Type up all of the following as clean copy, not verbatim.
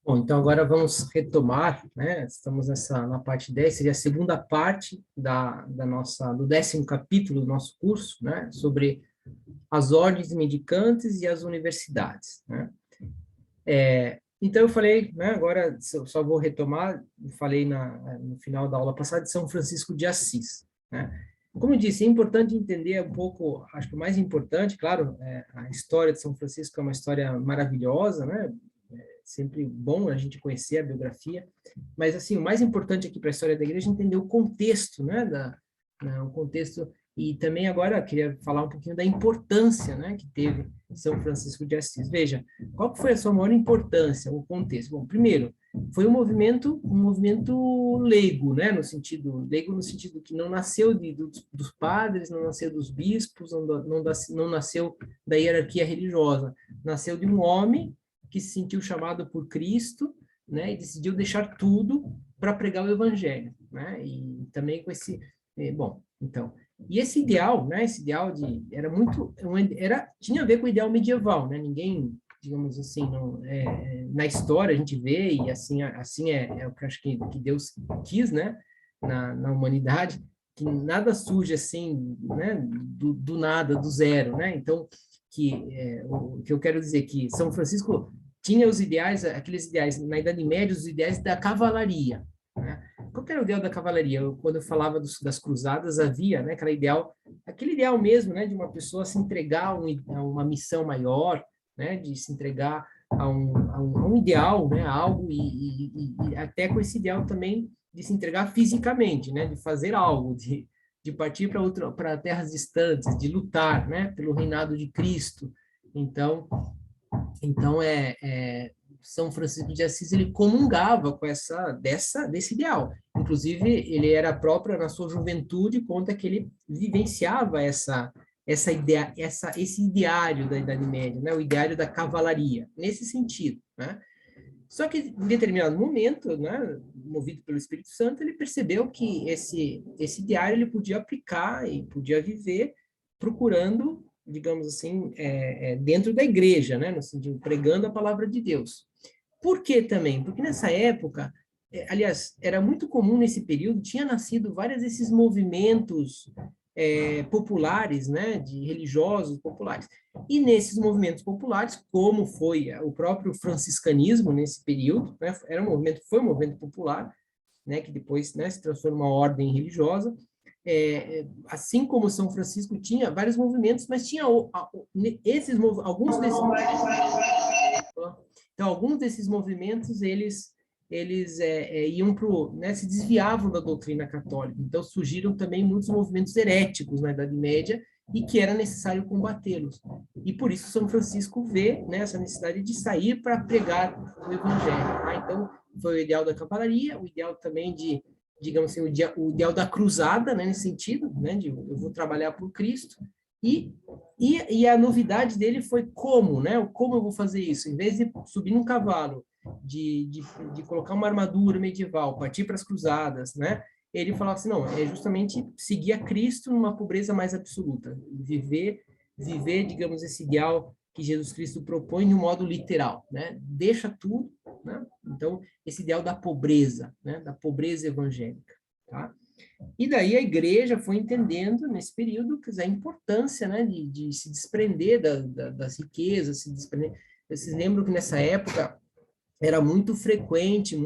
Bom, então agora vamos retomar, né? Estamos na parte 10, seria a segunda parte do 10º capítulo do nosso curso, né? Sobre as ordens mendicantes e as universidades, né? Então eu falei, né? Agora só vou retomar, falei no final da aula passada de São Francisco de Assis, né? Como eu disse, é importante entender um pouco, acho que o mais importante, claro, a história de São Francisco é uma história maravilhosa, né? Sempre bom a gente conhecer a biografia, mas assim, o mais importante aqui para a história da igreja é entender o contexto, né, o contexto, e também agora queria falar um pouquinho da importância, né, que teve São Francisco de Assis. Veja, qual que foi a sua maior importância, o contexto? Bom, primeiro, foi um movimento leigo, né, leigo no sentido que não nasceu dos padres, não nasceu dos bispos, não nasceu da hierarquia religiosa, nasceu de um homem que se sentiu chamado por Cristo, né, e decidiu deixar tudo para pregar o evangelho, né, e também com esse, bom, então, e esse ideal, né, tinha a ver com o ideal medieval, né, ninguém, digamos assim, na história a gente vê, e assim é o que eu acho que Deus quis, né, na humanidade, que nada surge assim, né, do nada, do zero, né, então, o que eu quero dizer que São Francisco tinha os ideais, aqueles ideais, na Idade Média, os ideais da cavalaria, né? Qual era o ideal da cavalaria? Quando eu falava das cruzadas, havia, né, aquele ideal mesmo, né, de uma pessoa se entregar a uma missão maior, né, de se entregar a um ideal, né, a algo, e até com esse ideal também de se entregar fisicamente, né, de fazer algo, de partir para terras distantes, de lutar, né, pelo reinado de Cristo. Então, São Francisco de Assis, ele comungava com desse ideal. Inclusive, ele era próprio na sua juventude, conta que ele vivenciava esse ideário da Idade Média, né? O ideário da cavalaria, nesse sentido, né? Só que, em determinado momento, né, movido pelo Espírito Santo, ele percebeu que esse ideário ele podia aplicar e podia viver procurando, digamos assim, dentro da igreja, né, no sentido, pregando a palavra de Deus. Por que também? Porque nessa época, aliás, era muito comum nesse período, tinha nascido vários desses movimentos populares, né, de religiosos populares. E nesses movimentos populares, como foi o próprio franciscanismo nesse período, né, foi um movimento popular, né, que depois, né, se transformou em uma ordem religiosa, assim como São Francisco tinha vários movimentos, mas tinha alguns desses movimentos, eles iam né, se desviavam da doutrina católica. Então surgiram também muitos movimentos heréticos na Idade Média e que era necessário combatê-los. E por isso São Francisco vê, né, essa necessidade de sair para pregar o evangelho. Tá? Então foi o ideal da cavalaria, o ideal também digamos assim, o ideal da cruzada, né, nesse sentido, né, de eu vou trabalhar por Cristo. E a novidade dele foi como, né? Como eu vou fazer isso? Em vez de subir num cavalo, de colocar uma armadura medieval, partir para as cruzadas, né? Ele falava assim, não, é justamente seguir a Cristo numa pobreza mais absoluta, viver, digamos, esse ideal que Jesus Cristo propõe de um modo literal, né? Deixa tudo, né? Então, esse ideal da pobreza, né? Da pobreza evangélica, tá? E daí a igreja foi entendendo, nesse período, a importância, né, de se desprender das riquezas, se desprender. Vocês lembram que nessa época era muito frequente,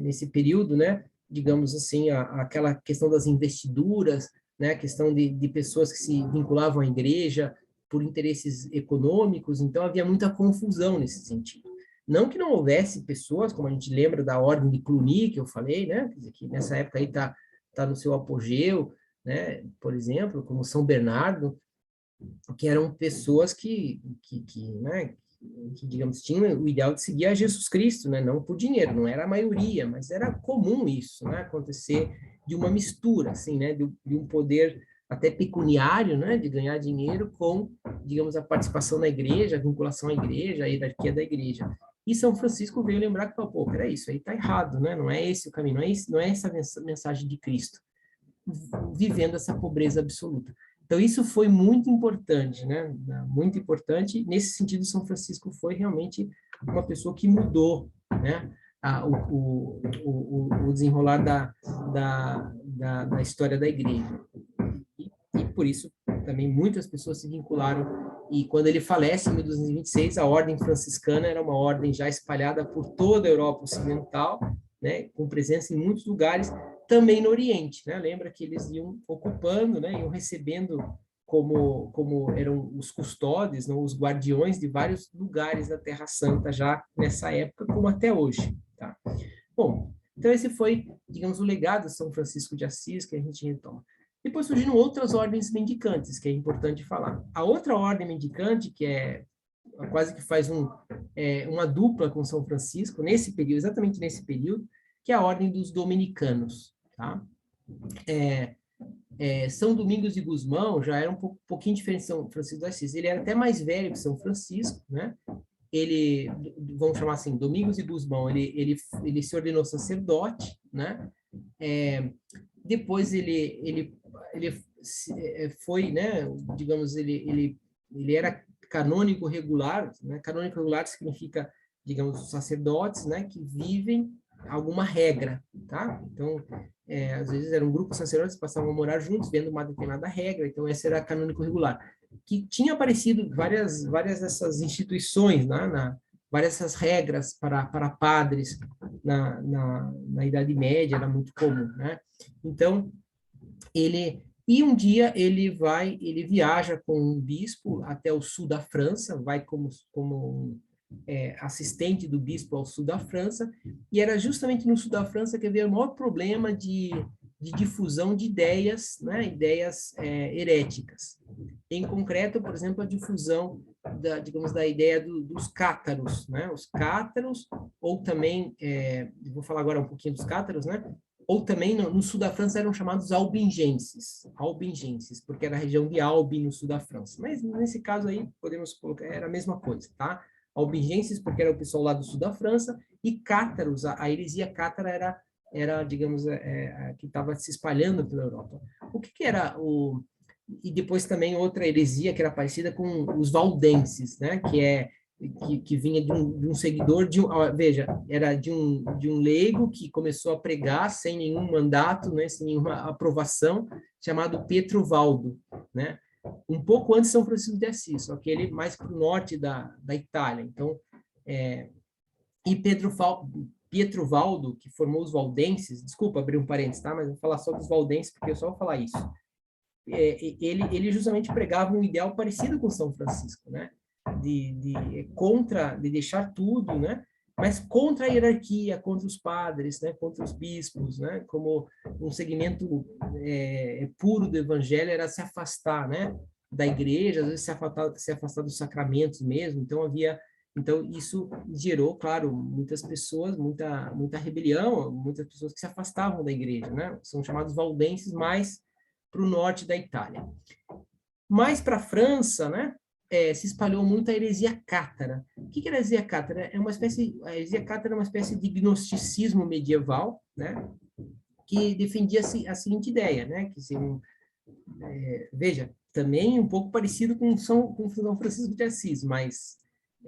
nesse período, né, digamos assim, aquela questão das investiduras, né, a questão de pessoas que se vinculavam à igreja por interesses econômicos, então havia muita confusão nesse sentido. Não que não houvesse pessoas, como a gente lembra da ordem de Cluny, que eu falei, né, quer dizer, que nessa época aí tá no seu apogeu, né, por exemplo, como São Bernardo, que eram pessoas né, que, digamos, tinham o ideal de seguir a Jesus Cristo, né, não por dinheiro, não era a maioria, mas era comum isso, né, acontecer de uma mistura, assim, né, de um poder até pecuniário, né, de ganhar dinheiro com, digamos, a participação na igreja, a vinculação à igreja, a hierarquia da igreja. E São Francisco veio lembrar que falou, pô, peraí, isso aí tá errado, né, não é esse o caminho, não é essa mensagem de Cristo, vivendo essa pobreza absoluta. Então, isso foi muito importante, né? Muito importante. Nesse sentido, São Francisco foi realmente uma pessoa que mudou, né? O desenrolar da história da igreja. E por isso, também muitas pessoas se vincularam. E quando ele falece, em 1226, a ordem franciscana era uma ordem já espalhada por toda a Europa Ocidental, né? Com presença em muitos lugares, também no Oriente, né? Lembra que eles iam ocupando, né? Iam recebendo como eram os custódios, não, os guardiões de vários lugares da Terra Santa já nessa época, como até hoje, tá? Bom, então esse foi, digamos, o legado de São Francisco de Assis que a gente retoma. Depois surgiram outras ordens mendicantes, que é importante falar. A outra ordem mendicante, que é quase que faz uma dupla com São Francisco, nesse período, exatamente nesse período, que é a ordem dos dominicanos, tá? São Domingos de Gusmão já era pouquinho diferente de São Francisco de Assis. Ele era até mais velho que São Francisco, né? Ele, vamos chamar assim, Domingos de Gusmão, ele se ordenou sacerdote, né? Depois ele foi, né? Digamos, ele era canônigo regular, né? Canônigo regular significa, digamos, sacerdotes, né? Que vivem alguma regra, tá? Então, às vezes era um grupo de sacerdotes que passavam a morar juntos, vendo uma determinada regra, então esse era canônico regular, que tinha aparecido várias dessas instituições, né, várias dessas regras para padres na Idade Média, era muito comum, né? Então, e um dia ele viaja com um bispo até o sul da França, vai como assistente do bispo ao sul da França, e era justamente no sul da França que havia o maior problema de difusão de ideias, né, ideias heréticas. Em concreto, por exemplo, a difusão digamos, da ideia dos cátaros, né, os cátaros, ou também, vou falar agora um pouquinho dos cátaros, né, ou também no sul da França eram chamados albingenses, porque era a região de Albi no sul da França. Mas nesse caso aí, podemos colocar, era a mesma coisa, tá? Albigenses, porque era o pessoal lá do sul da França, e cátaros, a heresia cátara era digamos, que estava se espalhando pela Europa. O que era o... E depois também outra heresia que era parecida com os valdenses, né? Que vinha de um seguidor, veja, era de um leigo que começou a pregar sem nenhum mandato, né? Sem nenhuma aprovação, chamado Pietro-Valdo, né? Um pouco antes de São Francisco de Assis, só que ele mais para o norte da Itália. Então, e Pietro Valdo, que formou os valdenses, desculpa abrir um parênteses, tá? Mas vou falar só dos valdenses, porque eu só vou falar isso. Ele justamente pregava um ideal parecido com São Francisco, né? De deixar tudo, né? Mas contra a hierarquia, contra os padres, né? Contra os bispos, né? Como um segmento puro do evangelho era se afastar, né? Da igreja, às vezes se afastar dos sacramentos mesmo. Então isso gerou, claro, muitas pessoas, muita rebelião, muitas pessoas que se afastavam da igreja, né? São chamados valdenses, mais para o norte da Itália. Mais para a França, né? Se espalhou muito a heresia cátara. O que é a heresia cátara? A heresia cátara é uma espécie de gnosticismo medieval, né? Que defendia a seguinte ideia, né? Que veja, também um pouco parecido com São Francisco de Assis, mas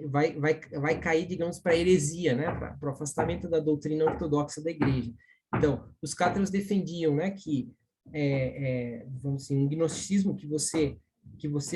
vai cair, digamos, para a heresia, né? Para o afastamento da doutrina ortodoxa da igreja. Então, os cátaros defendiam, né, que vamos dizer, um gnosticismo que você,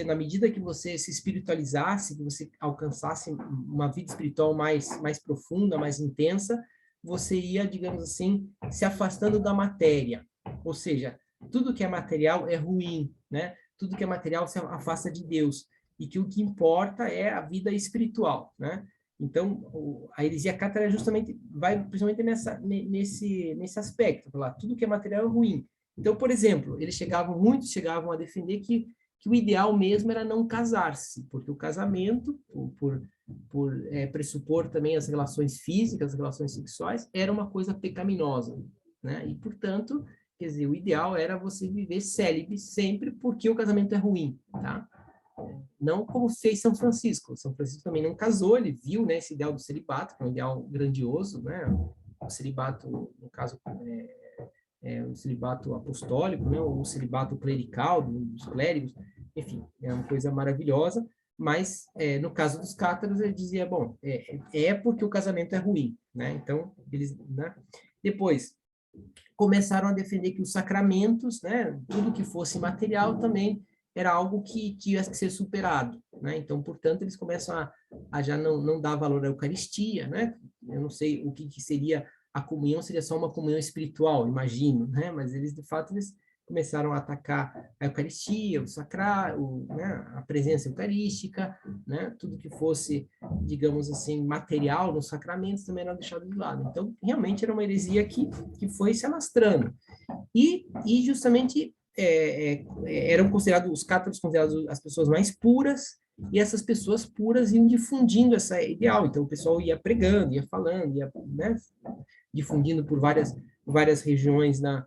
na medida que você se espiritualizasse, que você alcançasse uma vida espiritual mais profunda, mais intensa, você ia, digamos assim, se afastando da matéria. Ou seja, tudo que é material é ruim, né? Tudo que é material se afasta de Deus. E que o que importa é a vida espiritual, né? Então, a heresia cátara justamente vai principalmente nesse aspecto, falar tudo que é material é ruim. Então, por exemplo, muitos chegavam a defender que o ideal mesmo era não casar-se, porque o casamento, por pressupor também as relações físicas, as relações sexuais, era uma coisa pecaminosa, né? E, portanto, quer dizer, o ideal era você viver célibe sempre porque o casamento é ruim, tá? Não como fez São Francisco. São Francisco também não casou, ele viu, né, esse ideal do celibato, que é um ideal grandioso, né? O celibato, no caso, o celibato apostólico, né, ou o celibato clerical dos clérigos, enfim, é uma coisa maravilhosa, mas no caso dos cátaros ele dizia, bom, porque o casamento é ruim, né? Então, eles, né? Depois, começaram a defender que os sacramentos, né, tudo que fosse material também era algo que tinha que ser superado, né? Então, portanto, eles começam a já não dar valor à Eucaristia, né? Eu não sei o que seria a comunhão, seria só uma comunhão espiritual, imagino, né? Mas eles, de fato, eles começaram a atacar a Eucaristia, o sacrário, né, a presença eucarística, né, tudo que fosse, digamos assim, material nos sacramentos também era deixado de lado. Então, realmente era uma heresia que foi se alastrando. E justamente eram considerados, os cátaros considerados as pessoas mais puras, e essas pessoas puras iam difundindo essa ideal. Então, o pessoal ia pregando, ia falando, ia, né, difundindo por várias regiões na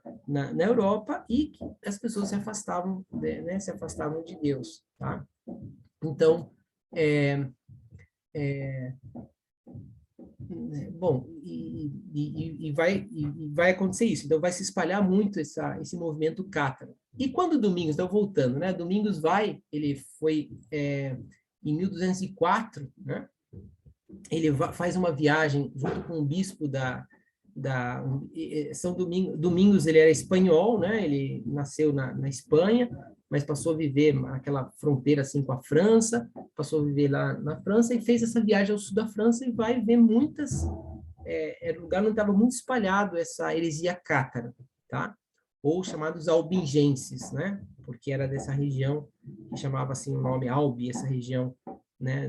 Europa, e as pessoas se afastavam, né, se afastavam de Deus, tá? Então, bom, vai acontecer isso. Então, vai se espalhar muito esse movimento cátaro. E quando Domingos, então voltando, né? Domingos ele foi em 1204, né? Ele faz uma viagem junto com o bispo São Domingos, ele era espanhol, né? Ele nasceu na Espanha, mas passou a viver aquela fronteira assim com a França, passou a viver lá na França e fez essa viagem ao sul da França e vai ver muitas era um lugar onde estava muito espalhado essa heresia cátara, tá? Ou chamados albingenses, né? Porque era dessa região que chamava assim o nome Albi, essa região, né,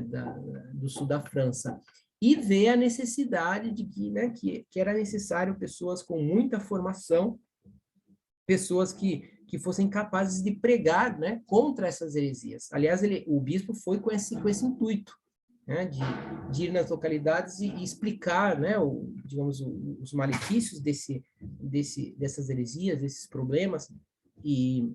do sul da França. E vê a necessidade de que era necessário pessoas com muita formação, pessoas que fossem capazes de pregar, né, contra essas heresias. Aliás, o bispo foi com esse intuito, né, de ir nas localidades e explicar, né, digamos, os malefícios dessas heresias, desses problemas, e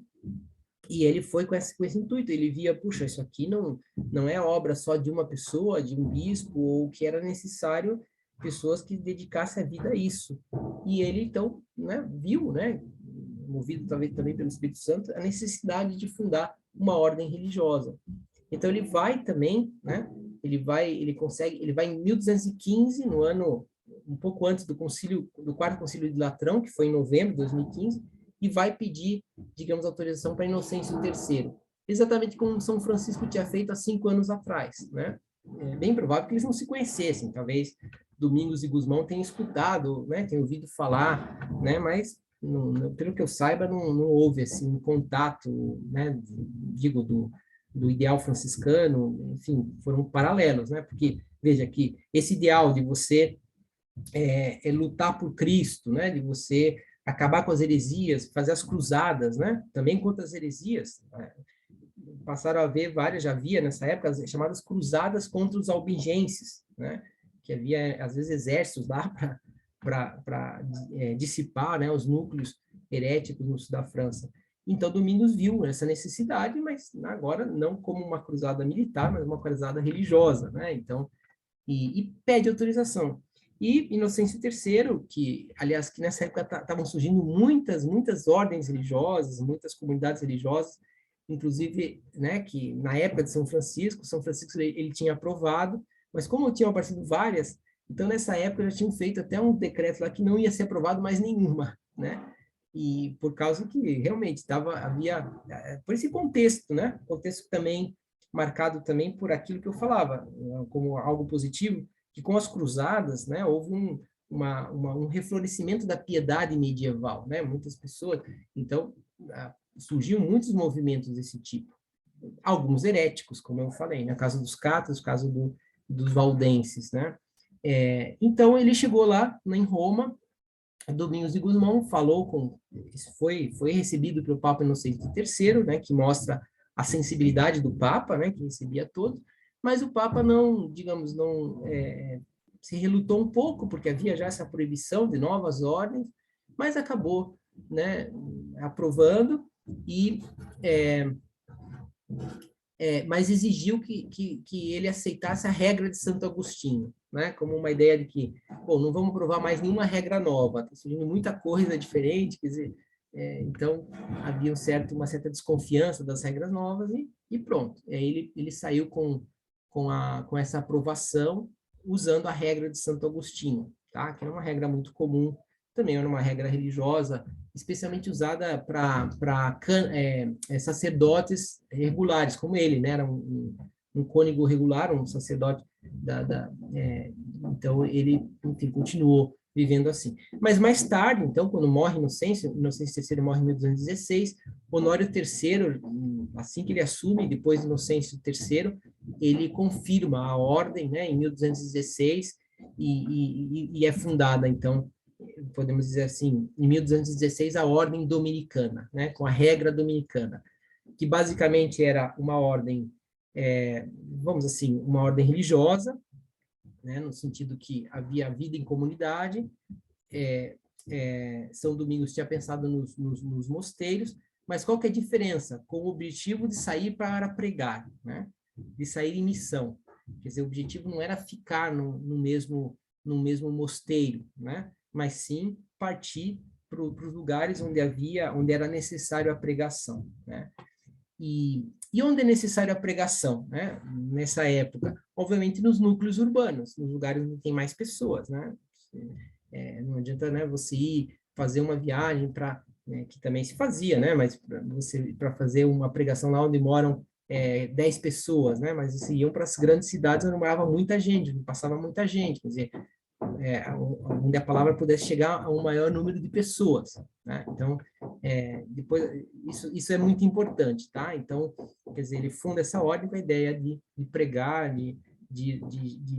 ele foi com esse intuito. Ele via, puxa, isso aqui não é obra só de uma pessoa, de um bispo, ou que era necessário pessoas que dedicassem a vida a isso. E ele, então, né, viu, né, movido talvez também pelo Espírito Santo, a necessidade de fundar uma ordem religiosa. Então, ele vai também, né, ele vai em 1215, no ano um pouco antes do quarto concílio de Latrão, que foi em novembro de 2015, e vai pedir, digamos, autorização para Inocêncio III, exatamente como São Francisco tinha feito há 5 anos atrás, né? É bem provável que eles não se conhecessem, talvez Domingos e Gusmão tenham escutado, né, tenham ouvido falar, né, mas pelo que eu saiba não houve assim um contato, né, digo do ideal franciscano, enfim, foram paralelos, né? Porque veja que esse ideal de você lutar por Cristo, né? De você acabar com as heresias, fazer as cruzadas, né? Também contra as heresias. Né? Passaram a haver várias, já havia nessa época, as chamadas cruzadas contra os albigenses, né? Que havia, às vezes, exércitos lá para dissipar, né, os núcleos heréticos no sul da França. Então, Domingos viu essa necessidade, mas agora não como uma cruzada militar, mas uma cruzada religiosa, né? Então, e pede autorização. E Inocêncio III, que, aliás, que nessa época estavam surgindo muitas ordens religiosas, muitas comunidades religiosas, inclusive, né, que na época de São Francisco ele tinha aprovado, mas como tinham aparecido várias, então nessa época já tinham feito até um decreto lá que não ia ser aprovado mais nenhuma, né? E por causa que realmente havia por esse contexto, né? Contexto também marcado também por aquilo que eu falava, como algo positivo, que com as cruzadas, né, houve um reflorescimento da piedade medieval, né? Muitas pessoas, então surgiam muitos movimentos desse tipo, alguns heréticos, como eu falei, no caso dos cátaros, no caso dos valdenses, né? Então ele chegou lá em Roma, Domingos de Gusmão foi recebido pelo Papa Inocêncio III, né, que mostra a sensibilidade do Papa, né, que recebia todos, mas o Papa não, digamos, se relutou um pouco, porque havia já essa proibição de novas ordens, mas acabou, né, aprovando, e mas exigiu que ele aceitasse a regra de Santo Agostinho, né? Como uma ideia de que, bom, não vamos provar mais nenhuma regra nova, está surgindo muita coisa diferente, quer dizer, então havia uma certa desconfiança das regras novas e pronto. Ele saiu com essa aprovação usando a regra de Santo Agostinho, tá? Que era uma regra muito comum, também era uma regra religiosa, especialmente usada para sacerdotes regulares, como ele, né? Era um cônego regular, um sacerdote então ele, enfim, continuou vivendo assim. Mas mais tarde, então, quando morre Inocêncio III morre em 1216, Honório III, assim que ele assume, depois de Inocêncio III, ele confirma a ordem, né, em 1216, e é fundada, então, podemos dizer assim, em 1216, a Ordem Dominicana, né, com a regra dominicana, que basicamente era uma ordem, vamos assim, uma ordem religiosa, né, no sentido que havia vida em comunidade. São Domingos tinha pensado nos mosteiros, mas qual que é a diferença? Com o objetivo de sair para pregar, né, de sair em missão. Quer dizer, o objetivo não era ficar no mesmo mosteiro, né, mas sim partir para os lugares onde era necessário a pregação, né? E onde é necessário a pregação, né? Nessa época, obviamente nos núcleos urbanos, nos lugares onde tem mais pessoas, né? Não adianta, né, você ir fazer uma viagem para, né, que também se fazia, né? Mas para fazer uma pregação lá onde moram 10 pessoas, né? Mas você iam para as grandes cidades onde morava muita gente, onde passava muita gente, quer dizer, onde a palavra pudesse chegar a um maior número de pessoas, né? Então, depois, isso é muito importante, tá? Então, quer dizer, ele funda essa ordem com a ideia de pregar, de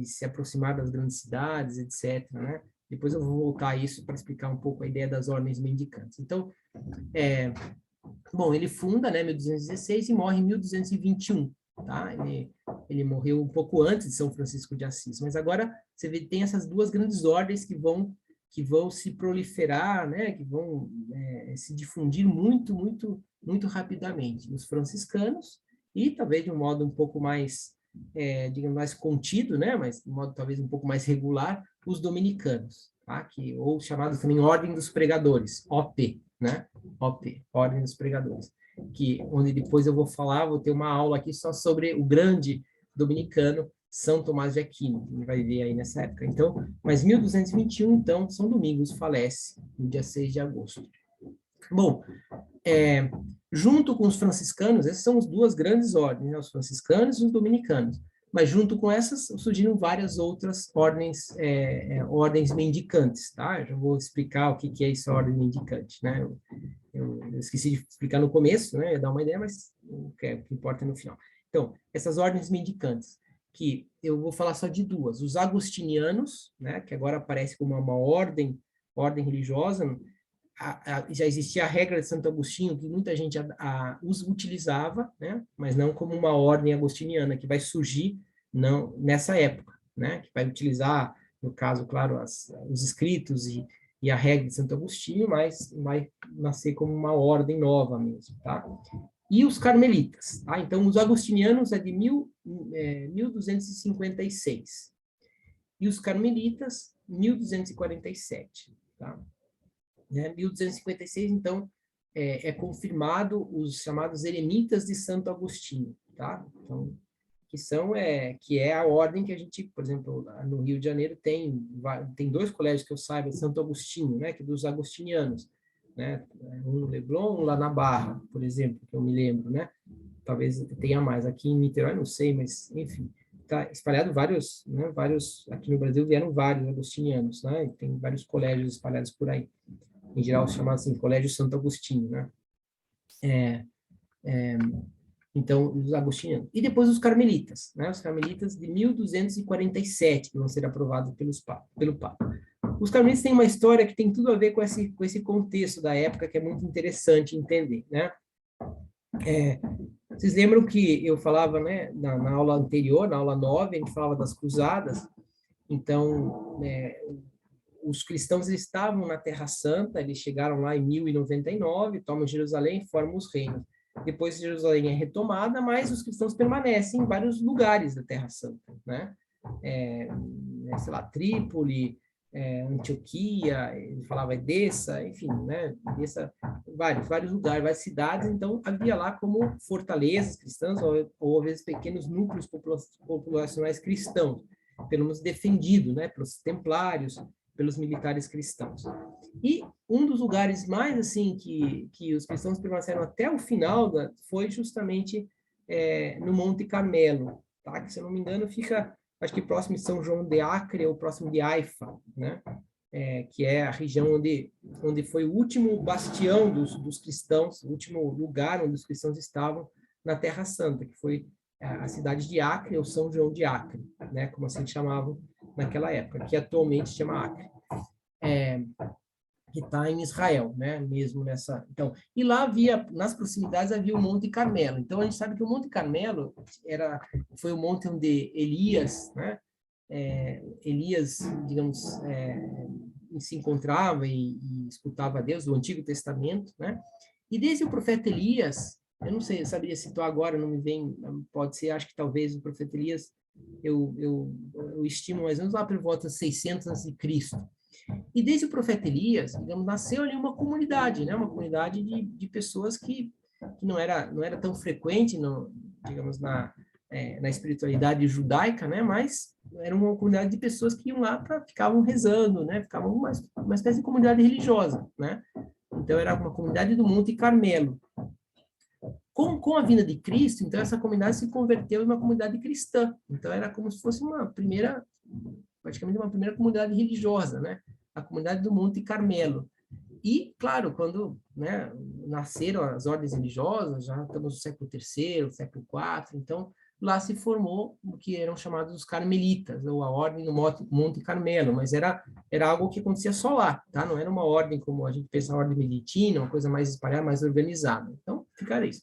se aproximar das grandes cidades, etc., né? Depois eu vou voltar a isso para explicar um pouco a ideia das ordens mendicantes. Então, bom, ele funda, né, 1216 e morre em 1221, tá? Ele morreu um pouco antes de São Francisco de Assis, mas agora você vê tem essas duas grandes ordens que vão se proliferar, né, que vão se difundir muito rapidamente. Os franciscanos e talvez de um modo um pouco mais, digamos, mais contido, né, mas de um modo talvez um pouco mais regular, os dominicanos, tá? Ou chamados também Ordem dos Pregadores, OP, né? OP, Ordem dos Pregadores, onde depois eu vou ter uma aula aqui só sobre o grande dominicano São Tomás de Aquino, que vai ver aí nessa época. Então, mas 1221, então, São Domingos falece no dia 6 de agosto. Bom, junto com os franciscanos, essas são as duas grandes ordens, né? Os franciscanos e os dominicanos. Mas junto com essas surgiram várias outras ordens, ordens mendicantes, tá? Eu já vou explicar o que é essa ordem mendicante, né? Eu esqueci de explicar no começo, né? Ia dar uma ideia, mas o que importa é no final. Então, essas ordens mendicantes, que eu vou falar só de duas. Os agostinianos, né? Que agora aparece como uma ordem religiosa. Já existia a regra de Santo Agostinho, que muita gente utilizava, né? Mas não como uma ordem agostiniana, que vai surgir não, nessa época, né? Que vai utilizar, no caso, claro, os escritos e a regra de Santo Agostinho, mas vai nascer como uma ordem nova mesmo, tá? E os carmelitas, tá? Então, os agostinianos é de 1256. E os carmelitas, 1247, tá? 1256, então, confirmado os chamados eremitas de Santo Agostinho, tá? Então, que é a ordem que a gente, por exemplo, no Rio de Janeiro tem dois colégios que eu saiba, Santo Agostinho, né, que é dos agostinianos, né? Um no Leblon, um lá na Barra, por exemplo, que eu me lembro, né? Talvez tenha mais. Aqui em Niterói, não sei, mas, enfim, está espalhado vários, né? Aqui no Brasil vieram vários agostinianos, né? E tem vários colégios espalhados por aí. Em geral, se chama assim, Colégio Santo Agostinho, né? Então, os agostinianos. E depois os carmelitas, né? Os carmelitas de 1247, que vão ser aprovados pelo Papa. Os carmelitas têm uma história que tem tudo a ver com esse contexto da época, que é muito interessante entender, né? Vocês lembram que eu falava, né, na aula anterior, na aula 9, a gente falava das cruzadas. Então, os cristãos estavam na Terra Santa, eles chegaram lá em 1099, tomam Jerusalém e formam os reinos. Depois Jerusalém é retomada, mas os cristãos permanecem em vários lugares da Terra Santa, né? Sei lá, Trípoli, Antioquia, ele falava Edessa, enfim, né? Edessa, vários lugares, várias cidades, então havia lá como fortalezas cristãs, ou às vezes pequenos núcleos populacionais cristãos, pelo menos defendido, né? Pelos templários, pelos militares cristãos. E um dos lugares mais, assim, que os cristãos permaneceram até o final foi justamente no Monte Carmelo, tá? Que, se eu não me engano, fica, acho que próximo de São João de Acre, ou próximo de Haifa, né? Que é a região onde foi o último bastião dos cristãos, o último lugar onde os cristãos estavam na Terra Santa, que foi a cidade de Acre, ou São João de Acre, né? Como assim chamavam naquela época, que atualmente chama Acre. Que está em Israel, né? Mesmo nessa. Então, e lá nas proximidades havia o Monte Carmelo. Então a gente sabe que o Monte Carmelo foi o monte onde Elias, né? Elias, digamos, se encontrava e escutava a Deus, do Antigo Testamento, né? E desde o profeta Elias, eu não sei, eu saberia citar agora, não me vem, pode ser, acho que talvez o profeta Elias, eu estimo mais ou menos lá por volta de 600 a.C. E desde o profeta Elias, digamos, nasceu ali uma comunidade, né? Uma comunidade de pessoas que não era tão frequente, digamos, na espiritualidade judaica, né? Mas era uma comunidade de pessoas que iam lá ficavam rezando, né? Ficavam uma espécie de comunidade religiosa, né? Então, era uma comunidade do Monte Carmelo. Com a vinda de Cristo, então, essa comunidade se converteu em uma comunidade cristã. Então, era como se fosse praticamente uma primeira comunidade religiosa, né? A comunidade do Monte Carmelo. E, claro, quando, né, nasceram as ordens religiosas, já estamos no século III, século IV, então lá se formou o que eram chamados os carmelitas, ou a ordem do Monte Carmelo, mas era algo que acontecia só lá, tá? Não era uma ordem como a gente pensa, a ordem beneditina, uma coisa mais espalhada, mais organizada. Então, ficaria isso.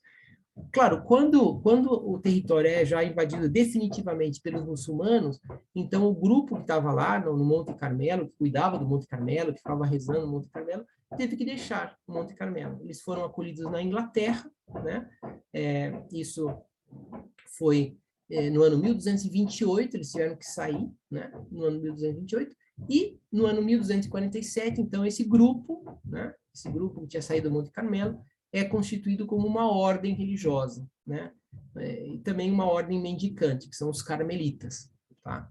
Claro, quando o território é já invadido definitivamente pelos muçulmanos, então o grupo que estava lá no Monte Carmelo, que cuidava do Monte Carmelo, que ficava rezando no Monte Carmelo, teve que deixar o Monte Carmelo. Eles foram acolhidos na Inglaterra, né? Isso foi no ano 1228, eles tiveram que sair, né? No ano 1228, e no ano 1247, então, esse grupo que tinha saído do Monte Carmelo, é constituído como uma ordem religiosa, né? E também uma ordem mendicante, que são os carmelitas, tá?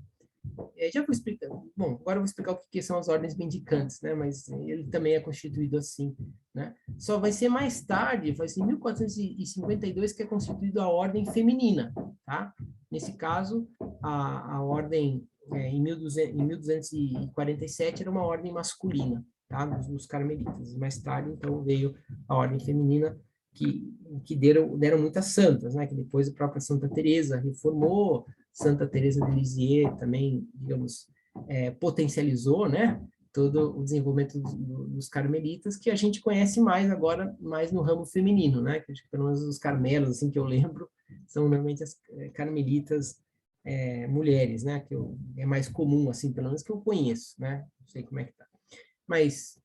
Já vou explicar. Bom, agora eu vou explicar o que são as ordens mendicantes, né? Mas ele também é constituído assim, né? Só vai ser mais tarde, vai ser em 1452 que é constituída a ordem feminina, tá? Nesse caso, a ordem em 1247 era uma ordem masculina, tá? Dos carmelitas. Mais tarde, então, veio a ordem feminina que deram muitas santas, né? Que depois a própria Santa Teresa reformou, Santa Teresa de Lisieux também, digamos, potencializou, né? Todo o desenvolvimento dos carmelitas, que a gente conhece mais agora, mais no ramo feminino, né? Que pelo menos os carmelos, assim, que eu lembro, são normalmente as carmelitas mulheres, né? É mais comum, assim, pelo menos que eu conheço, né? Não sei como é que tá. Mas,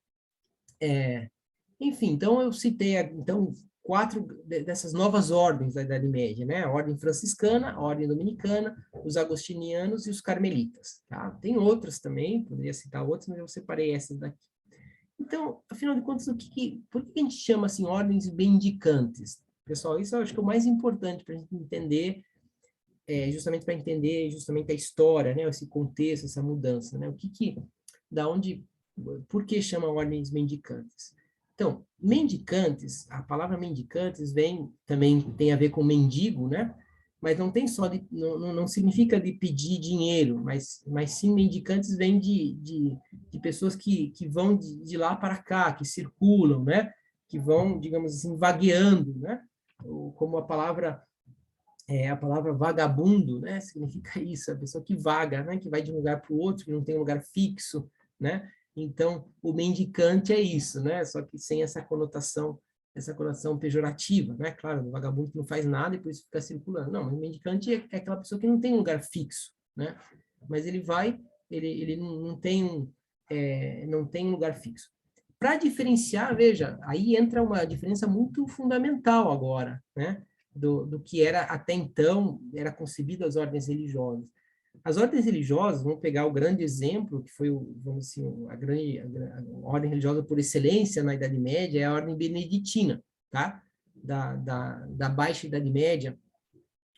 enfim, então eu citei, então, 4 dessas novas ordens da Idade Média, né? A ordem franciscana, a ordem dominicana, os agostinianos e os carmelitas, tá? Tem outras também, poderia citar outras, mas eu separei essas daqui. Então, afinal de contas, por que a gente chama assim ordens bendicantes? Pessoal, isso eu acho que é o mais importante para a gente entender, justamente para entender justamente a história, né? Esse contexto, essa mudança, né? Por que chama ordens mendicantes? Então, mendicantes, a palavra mendicantes também tem a ver com mendigo, né? Mas não tem só não significa de pedir dinheiro, mas sim mendicantes vem de pessoas que vão de lá para cá, que circulam, né? Que vão, digamos assim, vagueando, né? Como a palavra vagabundo, né? Significa isso, a pessoa que vaga, né? Que vai de um lugar para o outro, que não tem um lugar fixo, né? Então, o mendicante é isso, né? Só que sem essa conotação pejorativa, né? Claro, o vagabundo que não faz nada e por isso fica circulando. Não, o mendicante é aquela pessoa que não tem um lugar fixo, né? Mas ele não tem um lugar fixo. para diferenciar, veja, aí entra uma diferença muito fundamental agora, né? Do que era até então, era concebido as ordens religiosas. As ordens religiosas, vamos pegar o grande exemplo, que foi, vamos assim, a ordem religiosa por excelência na Idade Média, é a ordem beneditina, tá? Da Baixa Idade Média,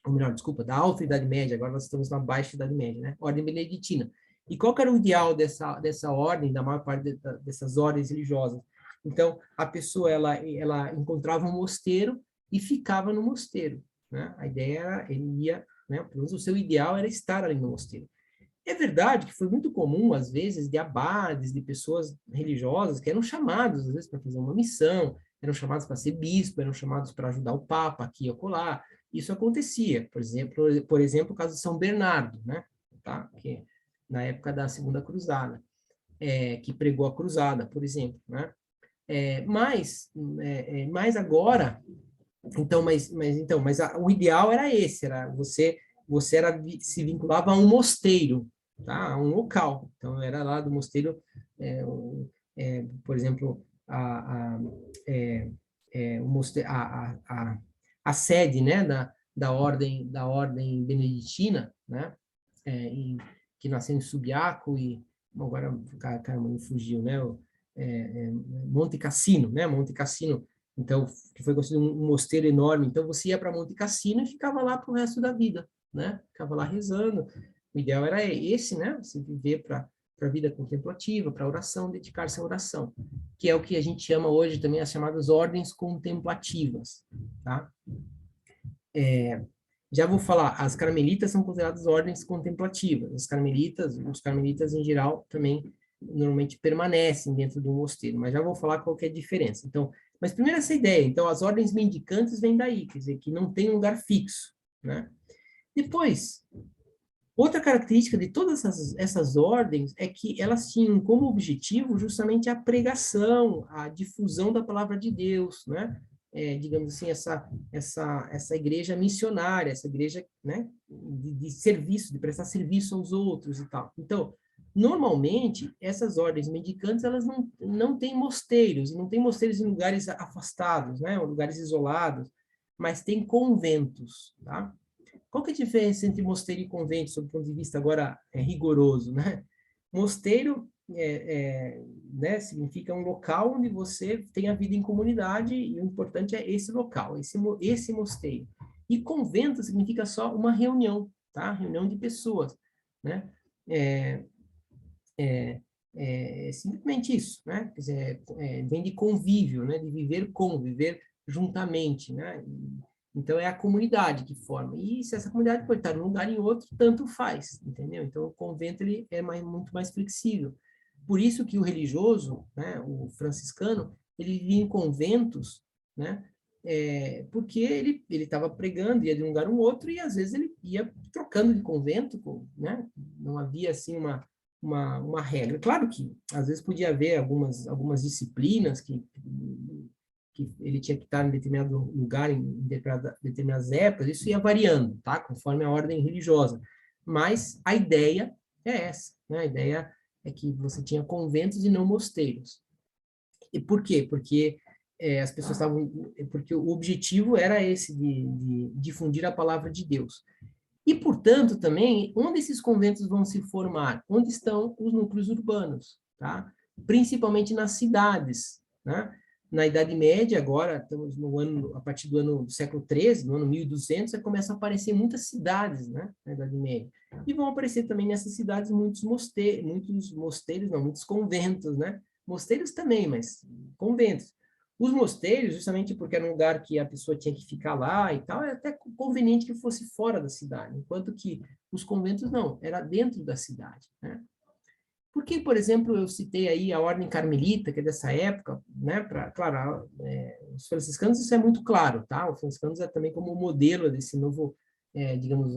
ou melhor, desculpa, da Alta Idade Média, agora nós estamos na Baixa Idade Média, né? Ordem beneditina. E qual que era o ideal dessa ordem, da maior parte dessas ordens religiosas? Então, a pessoa, ela encontrava um mosteiro e ficava no mosteiro, né? A ideia era, ele ia, né? Pelo menos o seu ideal era estar ali no mosteiro. É verdade que foi muito comum, às vezes, de abades, de pessoas religiosas que eram chamados, às vezes, para fazer uma missão, eram chamados para ser bispo, eram chamados para ajudar o Papa aqui e acolá. Isso acontecia, por exemplo, o caso de São Bernardo, né? Tá? Que, na época da Segunda Cruzada, que pregou a cruzada, por exemplo, né? Mas agora, então, o ideal era esse, era você se vinculava a um mosteiro, tá? A um local. Então, era lá do mosteiro, por exemplo, o mosteiro, a sede, né, da ordem beneditina, né, que nasceu em Subiaco e agora, caramba, me fugiu, né, Monte Cassino, né, Monte Cassino, então, que foi construído um mosteiro enorme, então você ia para Monte Cassino e ficava lá para o resto da vida, né, ficava lá rezando, o ideal era esse, né, você viver para a vida contemplativa, para a oração, dedicar-se à oração, que é o que a gente chama hoje também as chamadas ordens contemplativas, tá? Já vou falar, as carmelitas são consideradas ordens contemplativas. Os carmelitas em geral também normalmente permanecem dentro do mosteiro, mas já vou falar qual que é a diferença. Então, mas primeiro essa ideia, então as ordens mendicantes vêm daí, quer dizer, que não tem um lugar fixo, né? Depois, outra característica de todas essas ordens é que elas tinham como objetivo justamente a pregação, a difusão da palavra de Deus, né? Digamos assim, essa igreja missionária, essa igreja, né, de serviço, de prestar serviço aos outros e tal. Então, normalmente, essas ordens mendicantes, elas não têm mosteiros, não têm mosteiros em lugares afastados, né, ou lugares isolados, mas tem conventos, tá? Qual que é a diferença entre mosteiro e convento, sob o ponto de vista agora rigoroso, né? Mosteiro né, significa um local onde você tem a vida em comunidade e o importante é esse local, esse mosteiro. E convento significa só uma reunião, tá? Reunião de pessoas, né? Simplesmente isso, né? Quer dizer, vem de convívio, né? De viver juntamente, né? Então, é a comunidade que forma. E se essa comunidade pode estar num lugar e em outro, tanto faz, entendeu? Então, o convento ele é muito mais flexível. Por isso que o religioso, né, o franciscano, ele vivia em conventos, né? Porque ele estava pregando, ia de um lugar a um outro, e às vezes ele ia trocando de convento, né? Não havia, assim, uma regra. Claro que, às vezes, podia haver algumas disciplinas que ele tinha que estar em determinado lugar, em determinadas épocas, isso ia variando, tá? Conforme a ordem religiosa. Mas a ideia é essa, né? A ideia é que você tinha conventos e não mosteiros. E por quê? Porque as pessoas estavam... Porque o objetivo era esse, de difundir a palavra de Deus. E, portanto, também, onde esses conventos vão se formar? Onde estão os núcleos urbanos, tá? Principalmente nas cidades, né? Na Idade Média, agora, estamos a partir do século XIII, no ano 1200, começam a aparecer muitas cidades, né? Na Idade Média. E vão aparecer também nessas cidades muitos mosteiros, não, muitos conventos, né? Mosteiros também, mas conventos. Os mosteiros, justamente porque era um lugar que a pessoa tinha que ficar lá e tal, é até conveniente que fosse fora da cidade, enquanto que os conventos não, era dentro da cidade, né? Por que, por exemplo, eu citei aí a Ordem Carmelita, que é dessa época, né? Claro, os franciscanos isso é muito claro, tá? Os franciscanos é também como modelo desse novo, digamos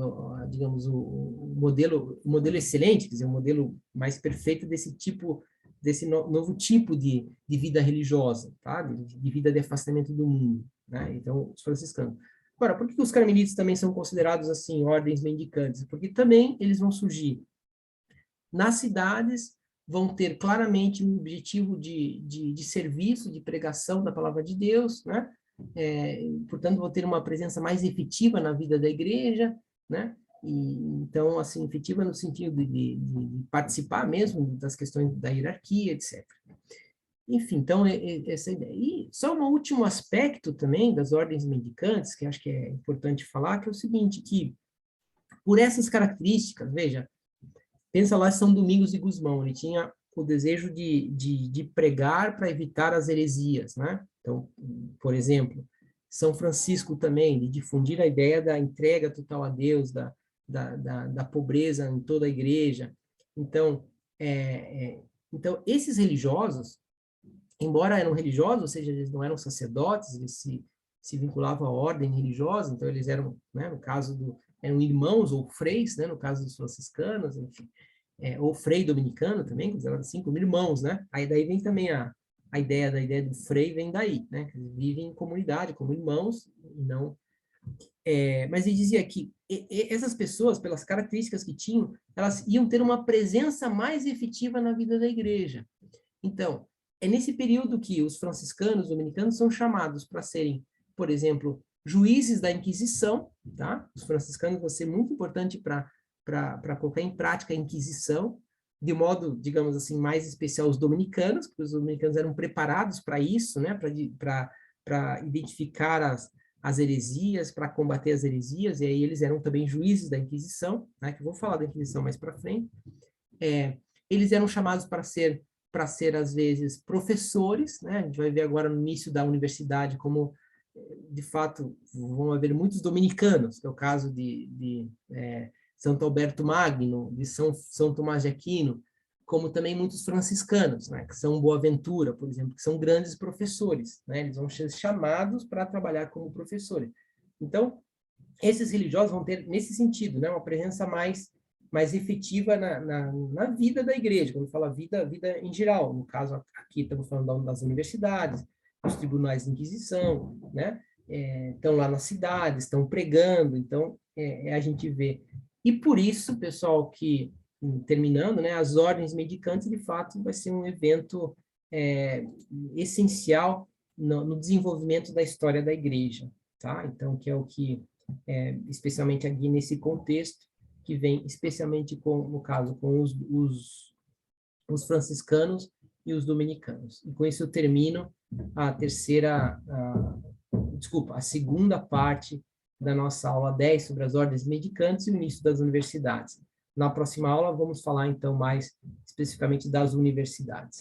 o modelo excelente, quer dizer, o modelo mais perfeito desse tipo, desse novo tipo de vida religiosa, tá? De vida de afastamento do mundo, né? Então, os franciscanos. Agora, por que os carmelitas também são considerados assim ordens mendicantes? Porque também eles vão surgir nas cidades, vão ter claramente um objetivo de serviço, de pregação da palavra de Deus, né? Portanto, vão ter uma presença mais efetiva na vida da igreja, né? E, então, assim, efetiva no sentido de participar mesmo das questões da hierarquia, etc. Enfim, então, essa ideia. E só um último aspecto também das ordens mendicantes, que acho que é importante falar, que é o seguinte, que por essas características, veja, pensa lá São Domingos de Gusmão, ele tinha o desejo de pregar para evitar as heresias, né? Então, por exemplo, São Francisco também, de difundir a ideia da entrega total a Deus, da pobreza em toda a igreja. Então, então esses religiosos, embora eram religiosos, ou seja, eles não eram sacerdotes, eles se vinculavam à ordem religiosa, então eles eram, né, no caso eram irmãos ou freis, né, no caso dos franciscanos, enfim, ou frei dominicano também, considerado assim, como irmãos, né? Aí daí vem também a ideia do frei, vem daí, né? Que eles vivem em comunidade, como irmãos, e não... mas ele dizia que essas pessoas, pelas características que tinham, elas iam ter uma presença mais efetiva na vida da igreja. Então, é nesse período que os franciscanos, dominicanos, são chamados para serem, por exemplo, juízes da Inquisição, tá? Os franciscanos vão ser muito importante para colocar em prática a Inquisição, de modo, digamos assim, mais especial os dominicanos, porque os dominicanos eram preparados para isso, né? Para identificar as heresias, para combater as heresias, e aí eles eram também juízes da Inquisição, né? Que eu vou falar da Inquisição mais para frente. Eles eram chamados para ser, às vezes, professores, né? A gente vai ver agora no início da universidade como, de fato, vão haver muitos dominicanos, que é o caso de Santo Alberto Magno, de São Tomás de Aquino, como também muitos franciscanos, né? Que são Boaventura, por exemplo, que são grandes professores, né? Eles vão ser chamados para trabalhar como professores. Então, esses religiosos vão ter, nesse sentido, né, uma presença mais efetiva na vida da igreja, quando fala vida em geral. No caso, aqui estamos falando das universidades, dos tribunais de inquisição, né? Estão lá nas cidades, estão pregando, então a gente vê. E por isso, pessoal, que, terminando, né, as ordens mendicantes, de fato, vai ser um evento essencial no desenvolvimento da história da igreja, tá? Então, que é o que, especialmente aqui nesse contexto, que vem especialmente no caso, com os franciscanos e os dominicanos. E com isso eu termino a segunda parte da nossa aula 10 sobre as ordens mendicantes e o início das universidades. Na próxima aula vamos falar então mais especificamente das universidades.